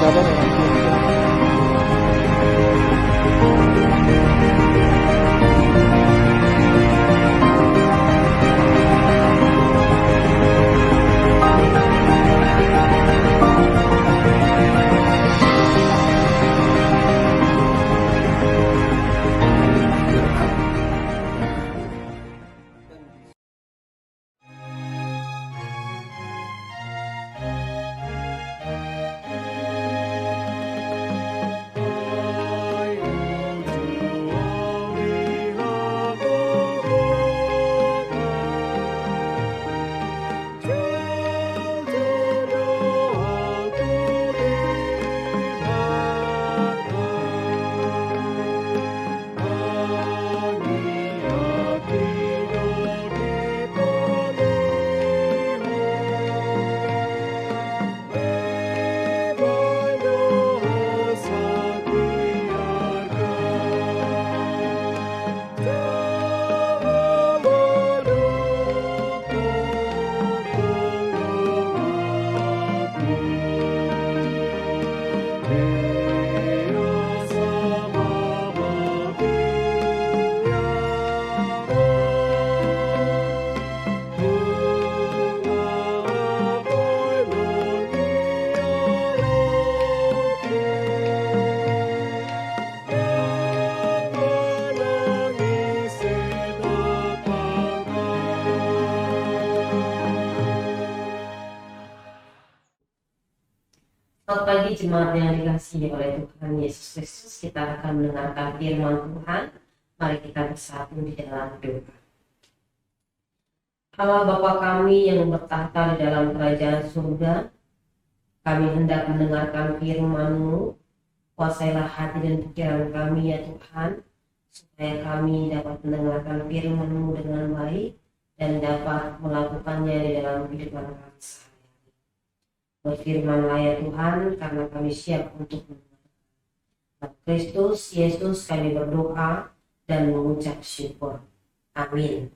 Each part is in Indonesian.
keadaan orang tua kita. Selamat pagi jemaat yang dikasihi oleh Tuhan Yesus Kristus. Kita akan mendengarkan firman Tuhan. Mari kita bersatu di dalam doa. Allah Bapa kami yang bertahta di dalam kerajaan surga, kami hendak mendengarkan firman-Mu. Kuasailah hati dan pikiran kami ya Tuhan, supaya kami dapat mendengarkan firman-Mu dengan baik dan dapat melakukannya di dalam kehidupan kami sehari-hari. Berfirmanlah ya Tuhan, karena kami siap untuk mendengar. Kristus Yesus kami berdoa dan mengucap syukur. Amin.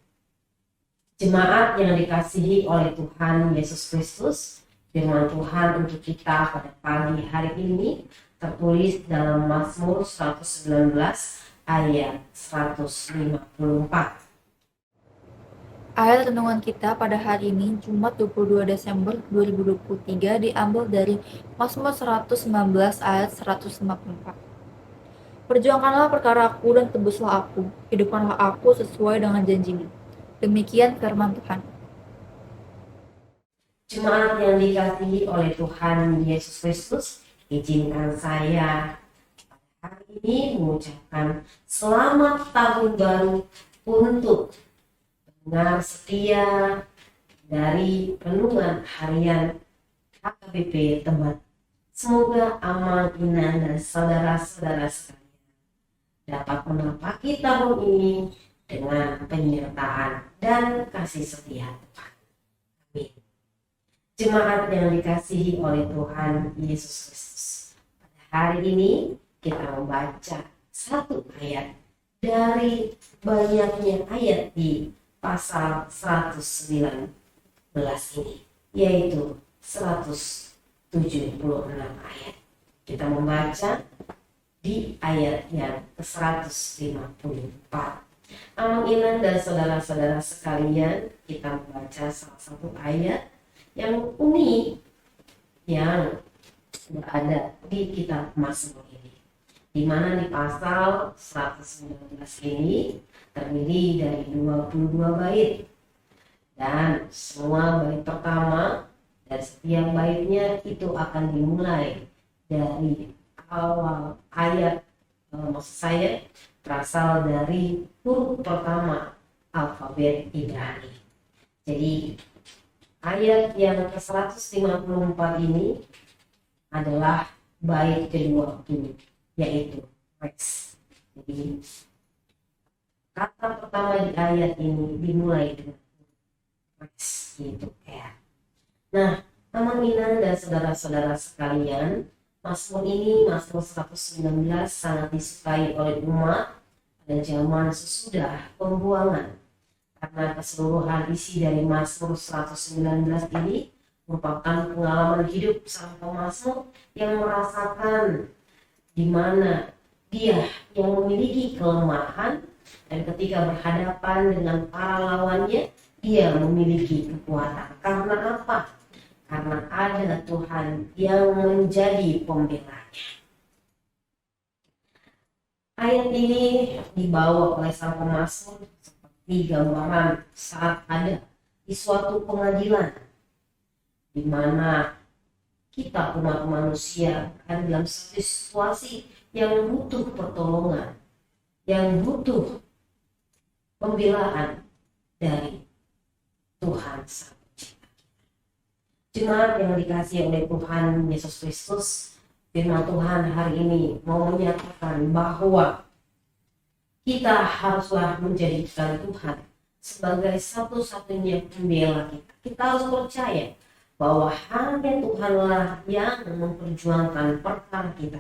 Jemaat yang dikasihi oleh Tuhan Yesus Kristus, firman Tuhan untuk kita pada pagi hari ini tertulis dalam Mazmur 119 ayat 154. Ayat renungan kita pada hari ini, Jumat 22 Desember 2023, diambil dari Mazmur 119 ayat 154. Perjuangkanlah perkaraku dan tebuslah aku, hidupkanlah aku sesuai dengan janji-Mu. Demikian firman Tuhan. Jemaat yang dikasihi oleh Tuhan Yesus Kristus, izinkan saya pada hari ini mengucapkan selamat tahun baru untuk pendengar setia dari renungan harian HKBP Tembak. Semoga Amal, Ina, dan saudara-saudara sekalian dapat menapaki tahun ini dengan penyertaan dan kasih setia Tuhan. Amin. Jemaat yang dikasihi oleh Tuhan Yesus Kristus, pada hari ini kita membaca satu ayat dari banyaknya ayat di pasal 119 ini, yaitu 176 ayat. Kita membaca di ayat yang ke-154. Amang Inan dan saudara-saudara sekalian, kita membaca salah satu ayat yang unik yang berada di kitab Mazmur ini, di mana di pasal 119 ini terdiri dari 22 bait, dan semua bait pertama dan setiap baitnya itu akan dimulai dari awal ayat, maksud saya berasal dari huruf pertama alfabet Ibrani. Jadi ayat yang ke-154 ini adalah bait kedua ini, yaitu Rex. Jadi kata pertama di ayat ini dimulai dengan Rex, yaitu R. Nah, teman-teman dan saudara-saudara sekalian, Mazmur ini, Mazmur 119, sangat disukai oleh umat pada zaman sesudah pembuangan, karena keseluruhan isi dari Mazmur 119 ini merupakan pengalaman hidup sang pemazmur yang merasakan di mana dia yang memiliki kelemahan, dan ketika berhadapan dengan para lawannya, dia memiliki kekuatan. Karena apa? Karena ada Tuhan yang menjadi pembelanya. Ayat ini dibawa oleh sang pemazmur seperti gambaran saat ada di suatu pengadilan, di mana kita umat manusia ada dalam situasi yang butuh pertolongan, yang butuh pembelaan dari Tuhan Sang Pencipta. Jemaat yang dikasihi oleh Tuhan Yesus Kristus, firman Tuhan hari ini mau menyatakan bahwa kita haruslah menjadikan Tuhan sebagai satu-satunya pembela kita. Kita harus percaya bahwa hanya Tuhanlah yang memperjuangkan perkara kita.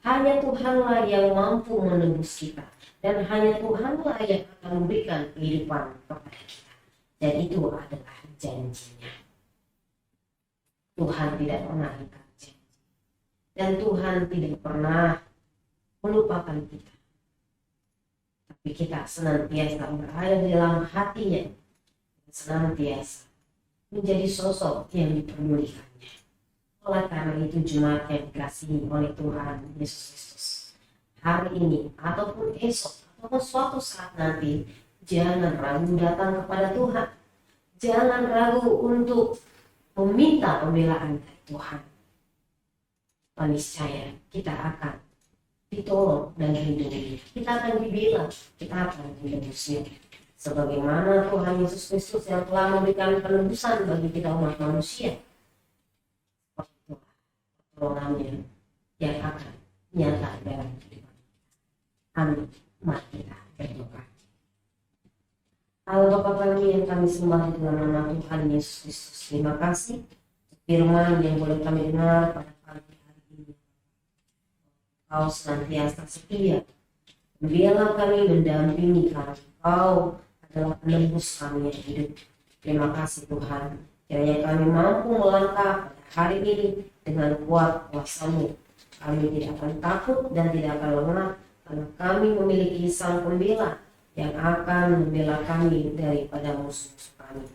Hanya Tuhanlah yang mampu menebus kita. Dan hanya Tuhanlah yang akan memberikan kehidupan kepada kita. Dan itu adalah janjinya. Tuhan tidak pernah ingkar janji. Dan Tuhan tidak pernah melupakan kita. Tapi kita senantiasa berada di dalam hatinya. Senantiasa menjadi sosok yang diperdulikannya. Oleh karena itu, jemaat yang dikasihi oleh Tuhan Yesus Kristus, hari ini ataupun esok ataupun suatu saat nanti, jangan ragu datang kepada Tuhan. Jangan ragu untuk meminta pembelaan dari Tuhan. Niscaya kita akan ditolong dan dilindungi. Kita akan dibela, kita akan ditebusnya. Sebagaimana Tuhan Yesus Kristus yang telah memberikan penebusan bagi kita umat manusia, pertolongannya yang akan nyata dalam kehidupan. Amin. Mari kita berdoa. Allah Bapa kami yang kami sembah di dalam nama Tuhan Yesus Kristus, terima kasih firman yang boleh kami dengar pada pagi hari ini. Kau senantiasa setia membela kami, mendampingi kami. Kau adalah penebus kami yang hidup. Terima kasih Tuhan. Kiranya kami mampu melangkah pada hari ini dengan kuat kuasa-Mu. Kami tidak akan takut dan tidak akan lengah, karena kami memiliki Sang Pembela yang akan membela kami daripada musuh-musuh kami.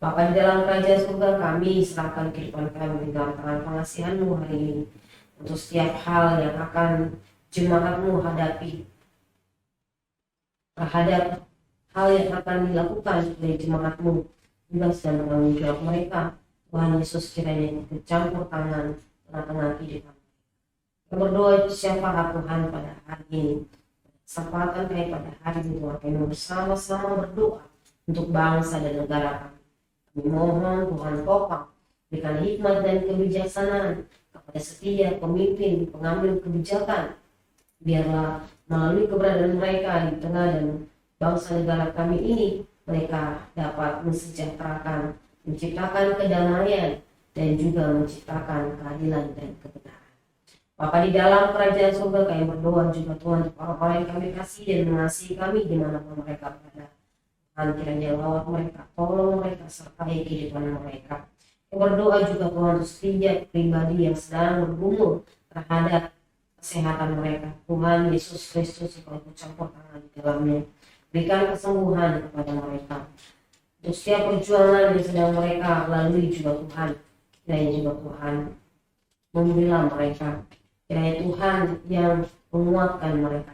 Bapa di dalam kerajaan surga, kami serahkan kehidupan kami di dalam tangan pengasihan-Mu hari ini. Untuk setiap hal yang akan jemaat-Mu hadapi, terhadap hal yang akan dilakukan oleh jemaat-Mu, tugas dan tanggung jawab mereka, Tuhan Yesus kiranya ikut campur tangan tengah-tengah kehidupan. Kita berdoa itu syafaat Tuhan pada hari ini. Kesempatan kami pada hari ini Tuhan, kami bersama-sama berdoa untuk bangsa dan negara kami. Kami mohon Tuhan topang, berikan hikmat dan kebijaksanaan kepada setiap pemimpin, pengambil kebijakan. Biarlah melalui keberadaan mereka di tengah dan bangsa negara kami ini, mereka dapat mensejahterakan, menciptakan kedamaian, dan juga menciptakan keadilan dan kebenaran. Bapa di dalam kerajaan surga, kami berdoa juga Tuhan untuk orang-orang yang kami kasih dan mengasihi kami dimanapun mereka berada. Tuhan kiranya lawat mereka, tolong mereka, sertai kehidupan mereka. Kami berdoa juga Tuhan untuk setiap pribadi yang sedang bergumul terhadap kesehatan mereka. Tuhan Yesus Kristus yang campur tangan di dalamnya. Berikan kesembuhan kepada mereka. Untuk setiap perjuangan yang sedang mereka lalui juga Tuhan, kiranya juga Tuhan membela mereka. Kiranya Tuhan yang menguatkan mereka.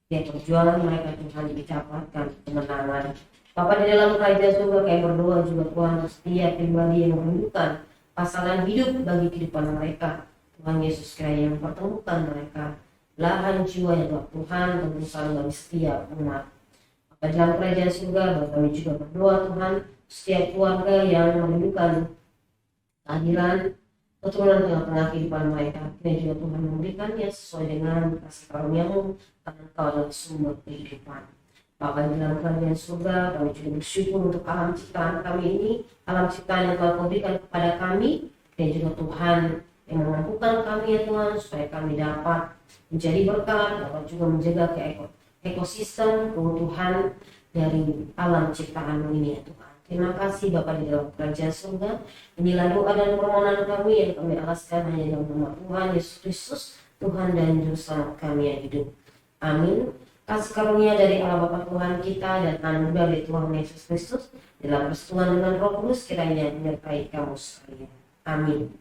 Setiap perjuangan mereka Tuhan didapatkan kemenangan. Bapa di dalam kerajaan surga, kami berdoa juga Tuhan untuk setiap pribadi yang merindukan pasangan hidup bagi kehidupan mereka. Tuhan Yesus kiranya mempertemukan mereka. Lahan jiwa yang Tuhan tebusan bagi setiap umat. Dalam kerajaan surga, kami juga berdoa Tuhan setiap keluarga yang merindukan kehadiran keturunan tengah-tengah kehidupan mereka. Kiranya juga Tuhan memberikannya sesuai dengan kasih karunia-Mu, karena Engkau adalah sumber kehidupan. Bapa di dalam kerajaan surga, kami juga bersyukur untuk alam ciptaan kami ini, alam ciptaan yang telah Kau berikan kepada kami, dan juga Tuhan yang memampukan kami ya Tuhan, supaya kami dapat menjadi berkat, dapat juga menjaga ekosistem keutuhan dari alam ciptaan ini ya Tuhan. Terima kasih Bapa di dalam kerajaan surga. Inilah doa dan permohonan kami yang kami alaskan hanya dalam nama Tuhan Yesus Kristus, Tuhan dan Juru Selamat kami yang hidup. Amin. Kasih karunia dari Allah Bapa Tuhan kita dan anugerah dari Tuhan Yesus Kristus dalam persekutuan dengan Roh Kudus kiranya menyertai kamu sekalian. Amin.